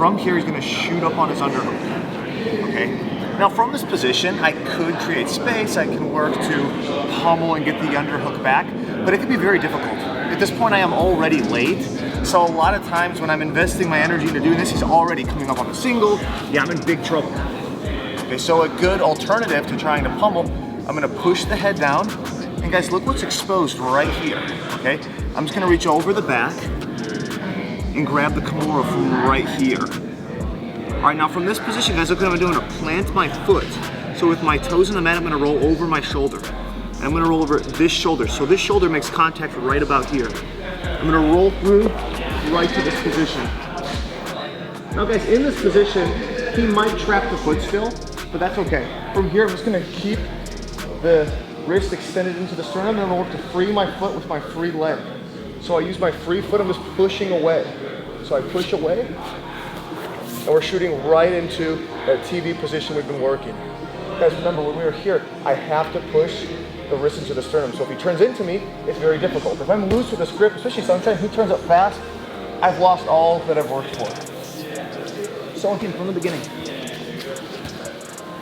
From here, he's gonna shoot up on his underhook, okay? Now from this position, I could create space, I can work to pummel and get the underhook back, but it can be very difficult. At this point, I am already late, so a lot of times when I'm investing my energy into doing this, he's already coming up on a single. Yeah, I'm in big trouble. Okay, so a good alternative to trying to pummel, I'm gonna push the head down, and guys, look what's exposed right here, okay? I'm just gonna reach over the back and grab the Kimura from right here. All right, now from this position, guys, look what I'm doing. I'm gonna plant my foot. So with my toes in the mat, I'm gonna roll over my shoulder. And I'm gonna roll over this shoulder. So this shoulder makes contact right about here. I'm gonna roll through right to this position. Now guys, in this position, he might trap the foot still, but that's okay. From here, I'm just gonna keep the wrist extended into the sternum, and I'm gonna work to free my foot with my free leg. So I use my free foot, I'm just pushing away. So I push away, and we're shooting right into that TV position we've been working. Guys, remember when we were here, I have to push the wrist into the sternum. So if he turns into me, it's very difficult. If I'm loose with this grip, especially sometimes he turns up fast, I've lost all that I've worked for. So again, from the beginning,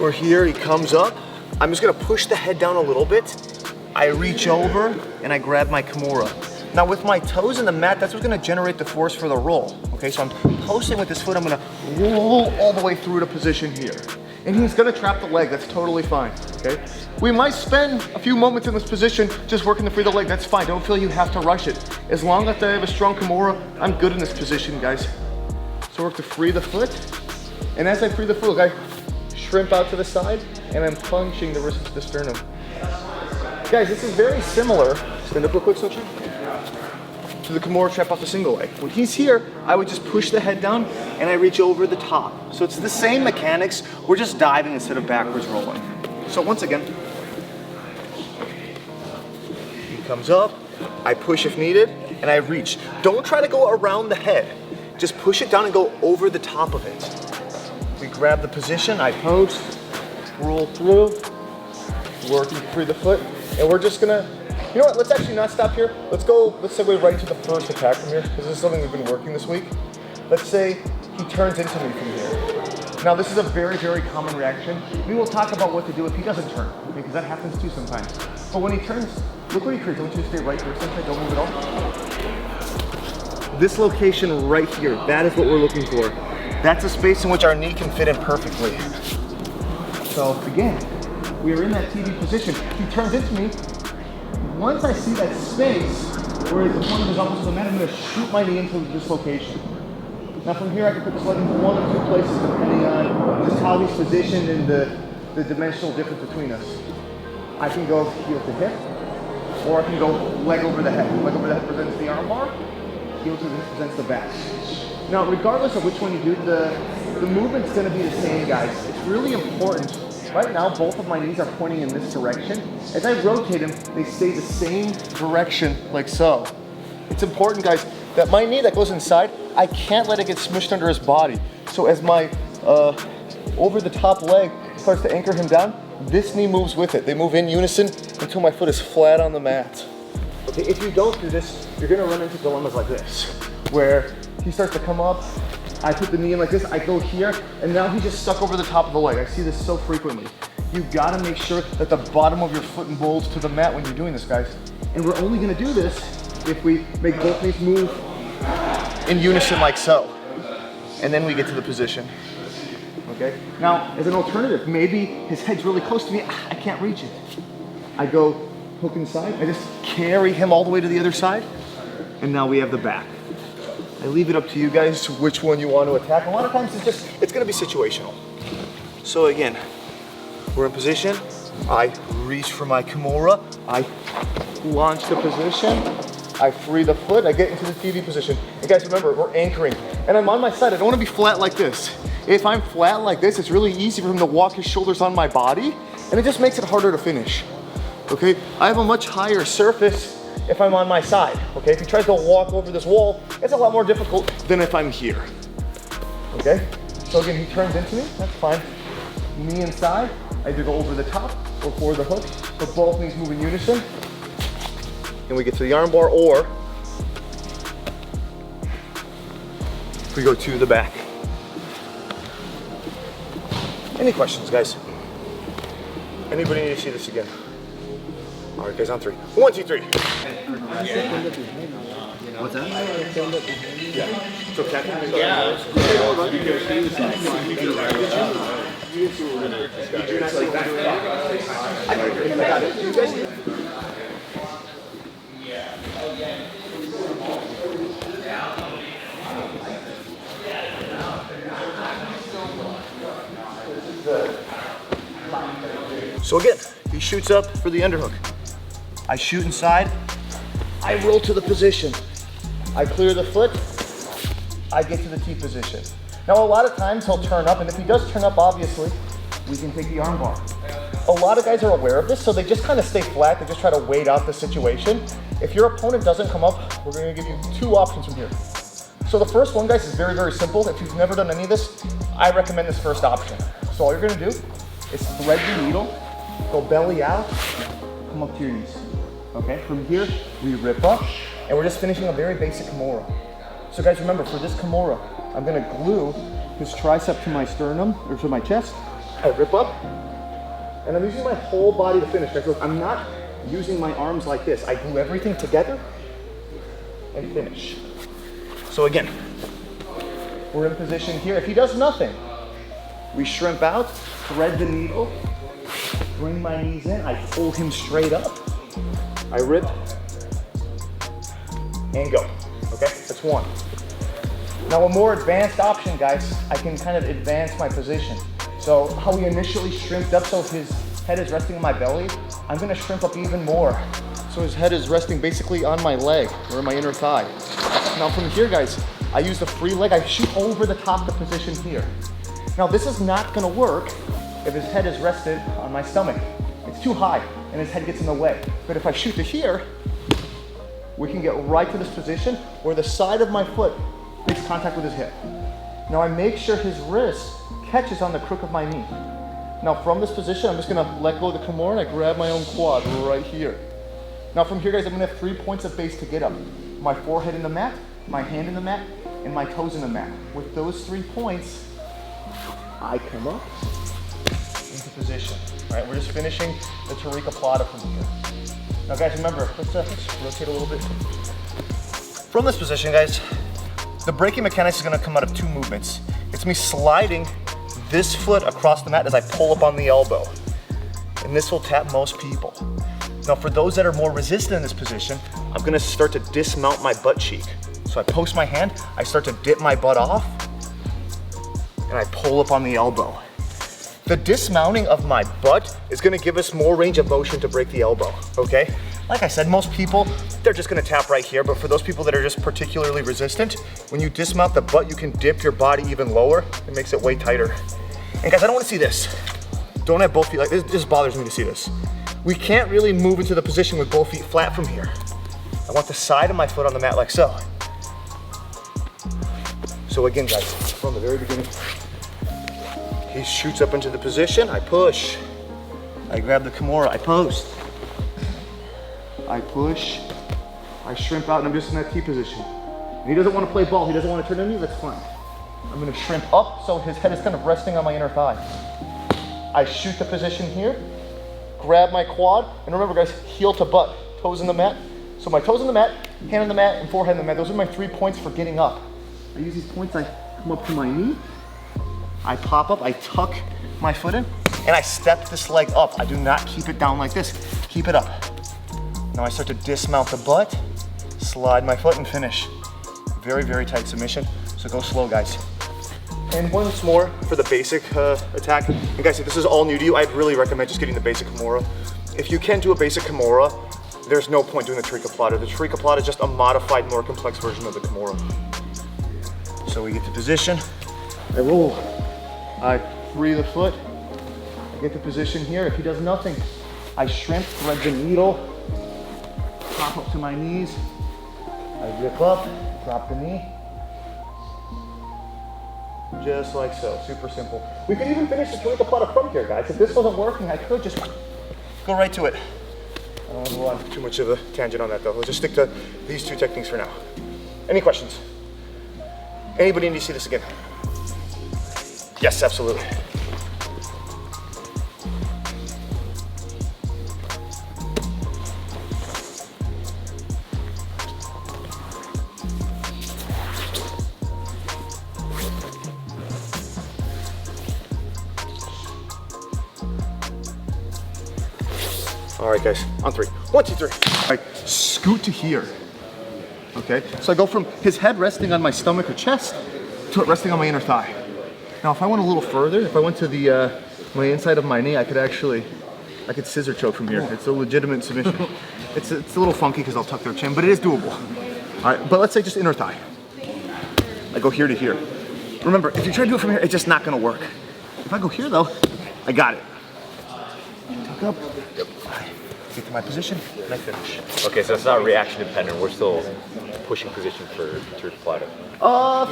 we're here, he comes up. I'm just gonna push the head down a little bit. I reach over and I grab my Kimura. Now with my toes in the mat, that's what's gonna generate the force for the roll. Okay, so I'm posting with this foot, I'm gonna roll all the way through to position here. And he's gonna trap the leg, that's totally fine, okay? We might spend a few moments in this position just working to free the leg, that's fine. Don't feel you have to rush it. As long as I have a strong Kimura, I'm good in this position, guys. So work to free the foot. And as I free the foot, I shrimp out to the side, and I'm punching the wrist to the sternum. Guys, this is very similar, stand up real quick, Sochi, to the Kimura trap off the single leg. When he's here, I would just push the head down and I reach over the top. So it's the same mechanics, we're just diving instead of backwards rolling. So once again, he comes up, I push if needed, and I reach. Don't try to go around the head. Just push it down and go over the top of it. We grab the position, I post, roll through, working through the foot, and we're just gonna, you know what, let's actually not stop here. Let's segue right into the first attack from here, because this is something we've been working this week. Let's say he turns into me from here. Now this is a very, very common reaction. We will talk about what to do if he doesn't turn, okay, because that happens too sometimes. But when he turns, look what he creates. I want you to stay right here, Sensei, don't move at all. This location right here, that is what we're looking for. That's a space in which our knee can fit in perfectly. So again, we are in that TV position. He turns into me. Once I see that space where the point of his almost to the mat, I'm going to shoot my knee into this location. Now from here, I can put this leg in one of two places depending on just how he's positioned and the dimensional difference between us. I can go heel to hip, or I can go leg over the head. Leg over the head presents the armbar, heel to hip presents the back. Now, regardless of which one you do, the movement's going to be the same, guys. It's really important. Right now, both of my knees are pointing in this direction. As I rotate them, they stay the same direction, like so. It's important, guys, that my knee that goes inside, I can't let it get smushed under his body. So as my over the top leg starts to anchor him down, this knee moves with it. They move in unison until my foot is flat on the mat. Okay, if you don't do this, you're gonna run into dilemmas like this, where he starts to come up, I put the knee in like this, I go here, and now he's just stuck over the top of the leg. I see this so frequently. You've gotta make sure that the bottom of your foot bolts to the mat when you're doing this, guys. And we're only gonna do this if we make both knees move in unison like so. And then we get to the position, okay? Now, as an alternative, maybe his head's really close to me, I can't reach it. I go hook inside, I just carry him all the way to the other side, and now we have the back. I leave it up to you guys which one you want to attack. A lot of times it's gonna be situational. So again, we're in position. I reach for my Kimura. I launch the position. I free the foot. I get into the TV position. And guys, remember, we're anchoring. And I'm on my side. I don't want to be flat like this. If I'm flat like this, it's really easy for him to walk his shoulders on my body, and it just makes it harder to finish. Okay? I have a much higher surface if I'm on my side, okay? If he tries to walk over this wall, it's a lot more difficult than if I'm here, okay? So again, he turns into me, that's fine. Knee inside, I either go over the top or for the hook, so both knees move in unison. And we get to the armbar, or we go to the back. Any questions, guys? Anybody need to see this again? All right, guys, on 3. 1, 2, 3. What's that? Yeah. So Captain, So again, he shoots up for the underhook. I shoot inside, I roll to the position. I clear the foot, I get to the T position. Now a lot of times he'll turn up, and if he does turn up, obviously, we can take the armbar. A lot of guys are aware of this, so they just kind of stay flat, they just try to wait out the situation. If your opponent doesn't come up, we're gonna give you 2 options from here. So the first one, guys, is very, very simple. If you've never done any of this, I recommend this first option. So all you're gonna do is thread the needle, go belly out, come up to your knees. Okay, from here, we rip up, and we're just finishing a very basic Kimura. So guys, remember, for this Kimura, I'm gonna glue his tricep to my sternum, or to my chest. I rip up, and I'm using my whole body to finish. Guys, look, I'm not using my arms like this. I glue everything together and finish. So again, we're in position here. If he does nothing, we shrimp out, thread the needle, bring my knees in, I pull him straight up, I rip, and go. Okay, that's 1. Now a more advanced option, guys, I can kind of advance my position. So how we initially shrimped up so his head is resting on my belly, I'm gonna shrimp up even more. So his head is resting basically on my leg, or my inner thigh. Now from here, guys, I use the free leg, I shoot over the top the position here. Now this is not gonna work if his head is rested on my stomach. It's too high and his head gets in the way. But if I shoot to here, we can get right to this position where the side of my foot makes contact with his hip. Now I make sure his wrist catches on the crook of my knee. Now from this position, I'm just gonna let go of the Kimura and I grab my own quad right here. Now from here, guys, I'm gonna have 3 points of base to get up. My forehead in the mat, my hand in the mat, and my toes in the mat. With those 3 points, I come up into position. All right, we're just finishing the Tarikoplata from here. Now guys, remember, let's rotate a little bit. From this position, guys, the braking mechanics is gonna come out of 2 movements. It's me sliding this foot across the mat as I pull up on the elbow. And this will tap most people. Now for those that are more resistant in this position, I'm gonna start to dismount my butt cheek. So I post my hand, I start to dip my butt off, and I pull up on the elbow. The dismounting of my butt is gonna give us more range of motion to break the elbow, okay? Like I said, most people, they're just gonna tap right here, but for those people that are just particularly resistant, when you dismount the butt, you can dip your body even lower. It makes it way tighter. And guys, I don't wanna see this. Don't have both feet like this. This bothers me to see this. We can't really move into the position with both feet flat from here. I want the side of my foot on the mat like so. So again, guys, from the very beginning, he shoots up into the position, I push. I grab the Kimura, I post. I push, I shrimp out, and I'm just in that T position. And he doesn't want to play ball, he doesn't want to turn to me, that's fine. I'm gonna shrimp up so his head is kind of resting on my inner thigh. I shoot the position here, grab my quad, and remember guys, heel to butt, toes in the mat. So my toes in the mat, hand in the mat, and forehead in the mat. Those are my 3 points for getting up. I use these points, I come up to my knee, I pop up, I tuck my foot in, and I step this leg up. I do not keep it down like this, keep it up. Now I start to dismount the butt, slide my foot, and finish. Very, very tight submission, so go slow, guys. And once more for the basic attack. And guys, if this is all new to you, I'd really recommend just getting the basic Kimura. If you can do a basic Kimura, there's no point doing the Tarikoplata. The Tarikoplata is just a modified, more complex version of the Kimura. So we get to position, I roll, I free the foot, I get to position here. If he does nothing, I shrimp, thread the needle, pop up to my knees, I rip up, drop the knee, just like so, super simple. We could even finish the Tarikoplata from here, guys. If this wasn't working, I could just go right to it. I don't want to go on too much of a tangent on that though. Let's just stick to these 2 techniques for now. Any questions? Anybody need to see this again? Yes, absolutely. All right, guys, on 3. 1, 2, 3. All right, scoot to here. Okay, so I go from his head resting on my stomach or chest to it resting on my inner thigh. Now, if I went a little further, if I went to the my inside of my knee, I could scissor choke from here. It's a legitimate submission. It's a little funky because I'll tuck their chin, but it is doable. All right, but let's say just inner thigh. I go here to here. Remember, if you try to do it from here, it's just not gonna work. If I go here though, I got it. Tuck up. Yep. Get to my position, and I finish. Okay, so it's not reaction dependent. We're still pushing position for Tarikoplata.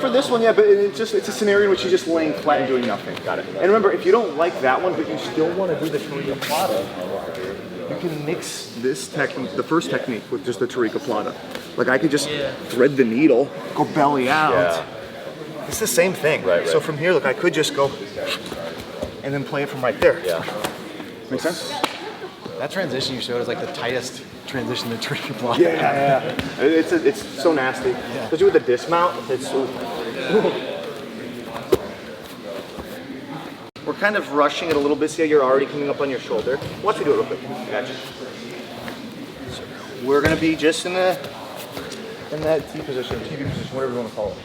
For this one, yeah, but it's a scenario in which you're just laying flat and doing nothing. Got it. And remember, if you don't like that one, but you still want to do the Tarikoplata, you can mix this technique, the first technique, with just the Tarikoplata. Like I could just thread the needle, go belly out. Yeah. It's the same thing. Right. So from here, look, I could just go and then play it from right there. Yeah. Make sense? That transition you showed is like the tightest transition to Tarikoplata. Yeah. It's so nasty. Especially with the dismount, it's so... We're kind of rushing it a little bit, so you're already coming up on your shoulder. Watch me do it real quick. Gotcha. We're gonna be just in that T position, TV position, whatever you want to call it.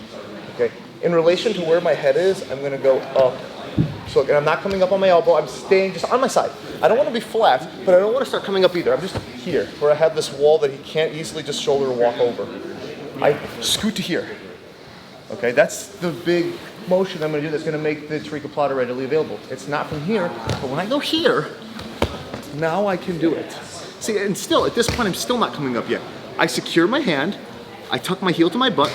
Okay. In relation to where my head is, I'm gonna go up. So look, and I'm not coming up on my elbow, I'm staying just on my side. I don't want to be flat, but I don't want to start coming up either. I'm just here, where I have this wall that he can't easily just shoulder or walk over. I scoot to here. Okay, that's the big motion I'm going to do that's going to make the Tarikoplata readily available. It's not from here, but when I go here, now I can do it. See, and still, at this point, I'm still not coming up yet. I secure my hand, I tuck my heel to my butt,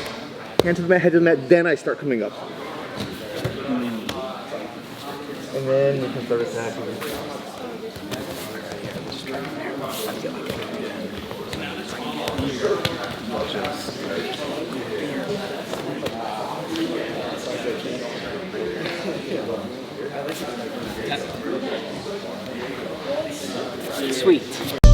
hand to my head to the mat, then I start coming up. And then we can start attacking. Sweet.